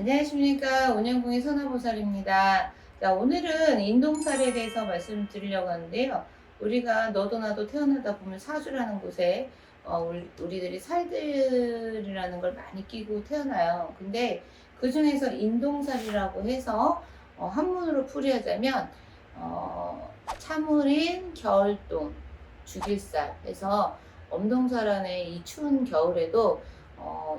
안녕하십니까. 운영공의 선화보살입니다. 자, 오늘은 인동살에 대해서 말씀을 드리려고 하는데요. 우리가 너도 나도 태어나다 보면 사주라는 곳에 우리들이 살들이라는 걸 많이 끼고 태어나요. 근데 그 중에서 인동살이라고 해서 한문으로 풀이하자면 참을인, 겨울동, 죽일살 해서 엄동살 안에 이 추운 겨울에도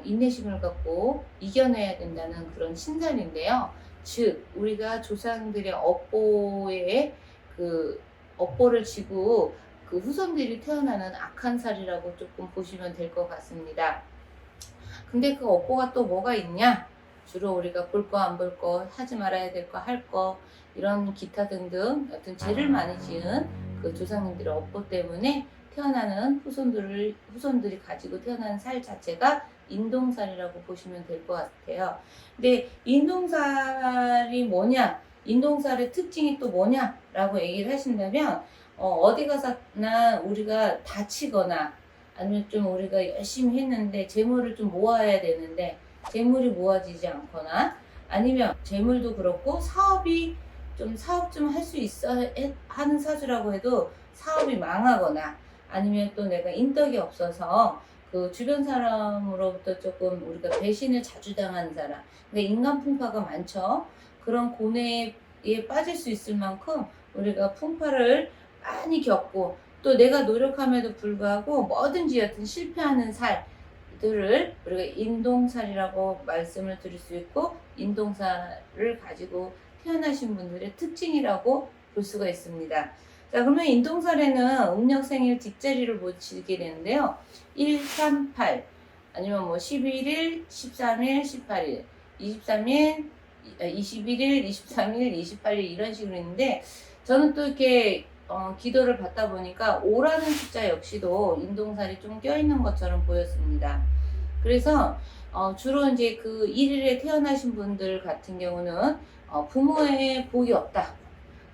인내심을 갖고 이겨내야 된다는 그런 신살인데요. 즉 우리가 조상들의 업보에 그 업보를 지고 그 후손들이 태어나는 악한 살이라고 조금 보시면 될 것 같습니다. 근데 그 업보가 또 뭐가 있냐? 주로 우리가 볼 거 안 볼 거, 하지 말아야 될 거 할 거, 이런 기타 등등 어떤 죄를 많이 지은 그 조상님들의 업보 때문에 태어나는 후손들이 가지고 태어나는 살 자체가 인동살이라고 보시면 될 것 같아요. 근데 인동살이 뭐냐? 인동살의 특징이 또 뭐냐라고 얘기를 하신다면 어디 가서나 우리가 다치거나 아니면 좀 우리가 열심히 했는데 재물을 좀 모아야 되는데 재물이 모아지지 않거나 아니면 재물도 그렇고 사업 좀 할 수 있어 하는 사주라고 해도 사업이 망하거나 아니면 또 내가 인덕이 없어서 그 주변 사람으로부터 조금 우리가 배신을 자주 당하는 사람, 그러니까 인간 풍파가 많죠. 그런 고뇌에 빠질 수 있을 만큼 우리가 풍파를 많이 겪고 또 내가 노력함에도 불구하고 뭐든지 여튼 실패하는 살들을 우리가 인동살이라고 말씀을 드릴 수 있고 인동살을 가지고 태어나신 분들의 특징이라고 볼 수가 있습니다. 자, 그러면 인동살에는 음력생일 뒷자리를 보시게 되는데요. 1, 3, 8 아니면 뭐 11일, 13일, 18일, 23일, 21일, 23일, 28일 이런 식으로 있는데 저는 또 이렇게 기도를 받다 보니까 5라는 숫자 역시도 인동살이 좀 껴있는 것처럼 보였습니다. 그래서 주로 이제 그 1일에 태어나신 분들 같은 경우는 부모의 복이 없다.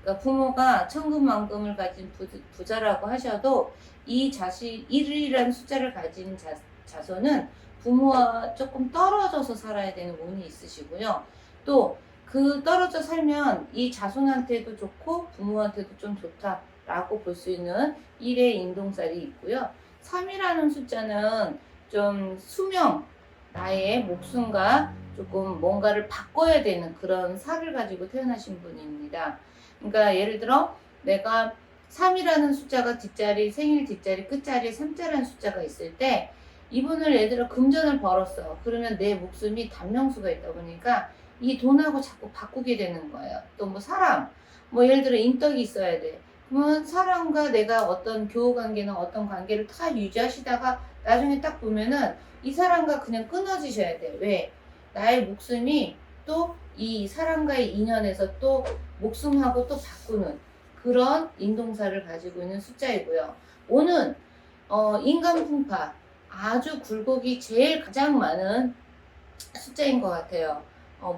그러니까 부모가 천금만금을 가진 부자라고 하셔도 이 자식 1이라는 숫자를 가진 자손은 부모와 조금 떨어져서 살아야 되는 운이 있으시고요. 또 그 떨어져 살면 이 자손한테도 좋고 부모한테도 좀 좋다라고 볼 수 있는 1의 인동살이 있고요. 3이라는 숫자는 좀 수명, 나의 목숨과 조금 뭔가를 바꿔야 되는 그런 살을 가지고 태어나신 분입니다. 그러니까 예를 들어 내가 3이라는 숫자가 뒷자리, 생일 뒷자리, 끝자리에 3자라는 숫자가 있을 때 이분을 예를 들어 금전을 벌었어. 그러면 내 목숨이 단명수가 있다 보니까 이 돈하고 자꾸 바꾸게 되는 거예요. 또 뭐 사람, 뭐 예를 들어 인덕이 있어야 돼. 그러면 사람과 내가 어떤 교우 관계나 어떤 관계를 다 유지하시다가 나중에 딱 보면은 이 사람과 그냥 끊어지셔야 돼. 왜? 나의 목숨이 또 이 사람과의 인연에서 또 목숨하고 또 바꾸는 그런 인동사를 가지고 있는 숫자이고요. 5는 인간 풍파, 아주 굴곡이 제일 가장 많은 숫자인 것 같아요.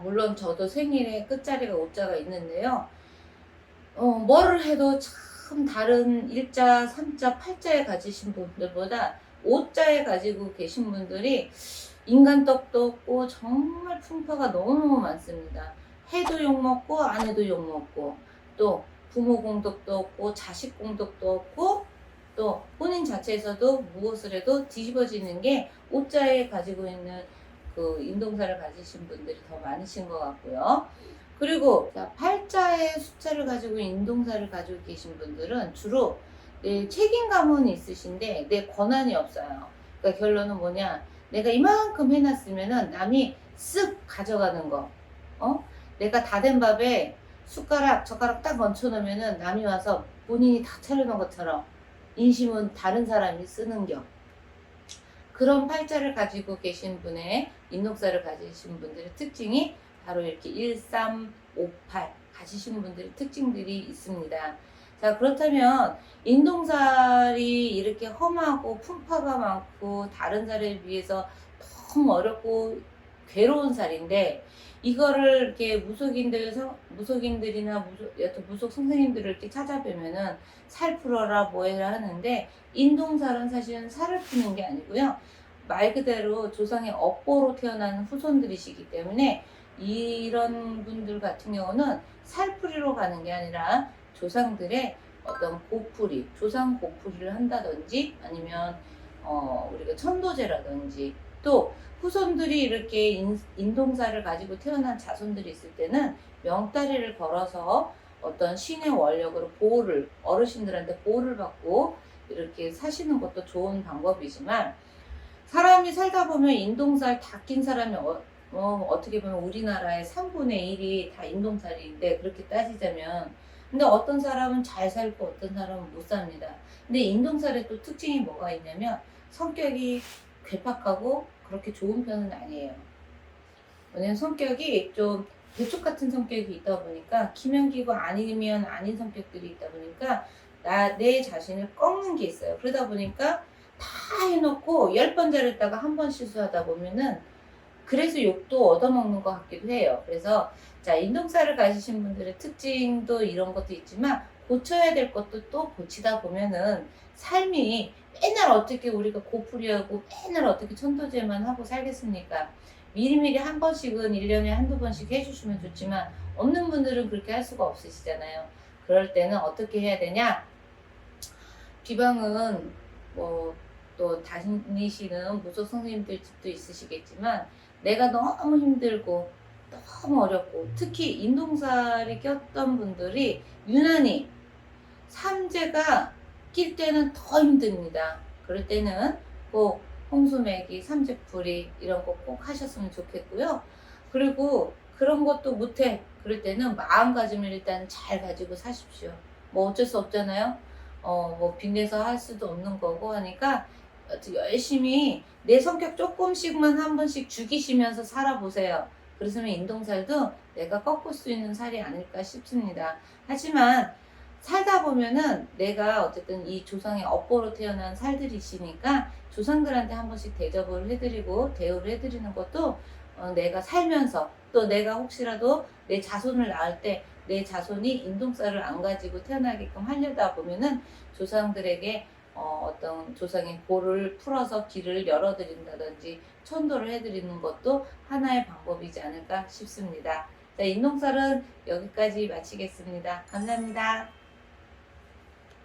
물론 저도 생일에 끝자리가 5자가 있는데요. 뭐를 해도 참 다른 1자, 3자, 8자에 가지신 분들보다 5자에 가지고 계신 분들이 인간떡도 없고 정말 풍파가 너무너무 많습니다. 해도 욕먹고 안 해도 욕먹고 또 부모 공덕도 없고 자식 공덕도 없고 또 본인 자체에서도 무엇을 해도 뒤집어지는 게 5자에 가지고 있는 그 인동사를 가지신 분들이 더 많으신 것 같고요. 그리고 8자의 숫자를 가지고 인동사를 가지고 계신 분들은 주로 내 책임감은 있으신데 내 권한이 없어요. 그러니까 결론은 뭐냐? 내가 이만큼 해놨으면은 남이 쓱 가져가는 거. 내가 다 된 밥에 젓가락 딱 얹혀놓으면은 남이 와서 본인이 다 차려놓은 것처럼 인심은 다른 사람이 쓰는 겨. 그런 팔자를 가지고 계신 분의 인동살을 가지신 분들의 특징이 바로 이렇게 1, 3, 5, 8 가지신 분들의 특징들이 있습니다. 자, 그렇다면 인동살이 이렇게 험하고 풍파가 많고 다른 살에 비해서 너무 어렵고 괴로운 살인데 이거를 이렇게 무속인들이나 여튼 무속 선생님들을 이렇게 찾아뵈면은 살 풀어라 뭐해라 하는데 인동살은 사실은 살을 푸는 게 아니고요. 말 그대로 조상의 업보로 태어난 후손들이시기 때문에 이런 분들 같은 경우는 살풀이로 가는 게 아니라 조상들의 어떤 고풀이, 조상 고풀이를 한다든지 아니면 우리가 천도제라든지 또 후손들이 이렇게 인동사를 가지고 태어난 자손들이 있을 때는 명다리를 걸어서 어떤 신의 원력으로 보호를, 어르신들한테 보호를 받고 이렇게 사시는 것도 좋은 방법이지만, 사람이 살다 보면 인동살 다 낀 사람이 어떻게 보면 우리나라의 3분의 1이 다 인동살인데, 그렇게 따지자면. 근데 어떤 사람은 잘 살고 어떤 사람은 못 삽니다. 근데 인동살의 또 특징이 뭐가 있냐면 성격이 괴팍하고 그렇게 좋은 편은 아니에요. 왜냐면 성격이 좀 대쪽 같은 성격이 있다 보니까, 기면기고 아니면 아닌 성격들이 있다 보니까 내 자신을 꺾는 게 있어요. 그러다 보니까 다 해놓고 10번 잘했다가 한 번 실수하다 보면은 그래서 욕도 얻어먹는 것 같기도 해요. 그래서 자, 인동살을 가지신 분들의 특징도 이런 것도 있지만 고쳐야 될 것도 또 고치다 보면은 삶이 맨날 어떻게 우리가 고풀이하고 맨날 어떻게 천도제만 하고 살겠습니까? 미리미리 한 번씩은 1년에 한두 번씩 해주시면 좋지만 없는 분들은 그렇게 할 수가 없으시잖아요. 그럴 때는 어떻게 해야 되냐? 비방은 또 다니시는 무속 선생님들 집도 있으시겠지만, 내가 너무 힘들고 너무 어렵고 특히 인동살이 꼈던 분들이 유난히 삼재가 낄 때는 더 힘듭니다. 그럴 때는 꼭 홍수매기, 삼재풀이 이런 거 꼭 하셨으면 좋겠고요. 그리고 그런 것도 못해. 그럴 때는 마음가짐을 일단 잘 가지고 사십시오. 뭐 어쩔 수 없잖아요. 뭐 빚내서 할 수도 없는 거고 하니까 열심히 내 성격 조금씩만 한 번씩 죽이시면서 살아보세요. 그러면 인동살도 내가 꺾을 수 있는 살이 아닐까 싶습니다. 하지만 살다 보면은 내가 어쨌든 이 조상의 업보로 태어난 살들이시니까 조상들한테 한 번씩 대접을 해드리고 대우를 해드리는 것도 내가 살면서, 또 내가 혹시라도 내 자손을 낳을 때 내 자손이 인동살을 안 가지고 태어나게끔 하려다 보면은 조상들에게 어떤 조상의 고를 풀어서 길을 열어드린다든지 천도를 해드리는 것도 하나의 방법이지 않을까 싶습니다. 자, 인동살은 여기까지 마치겠습니다. 감사합니다.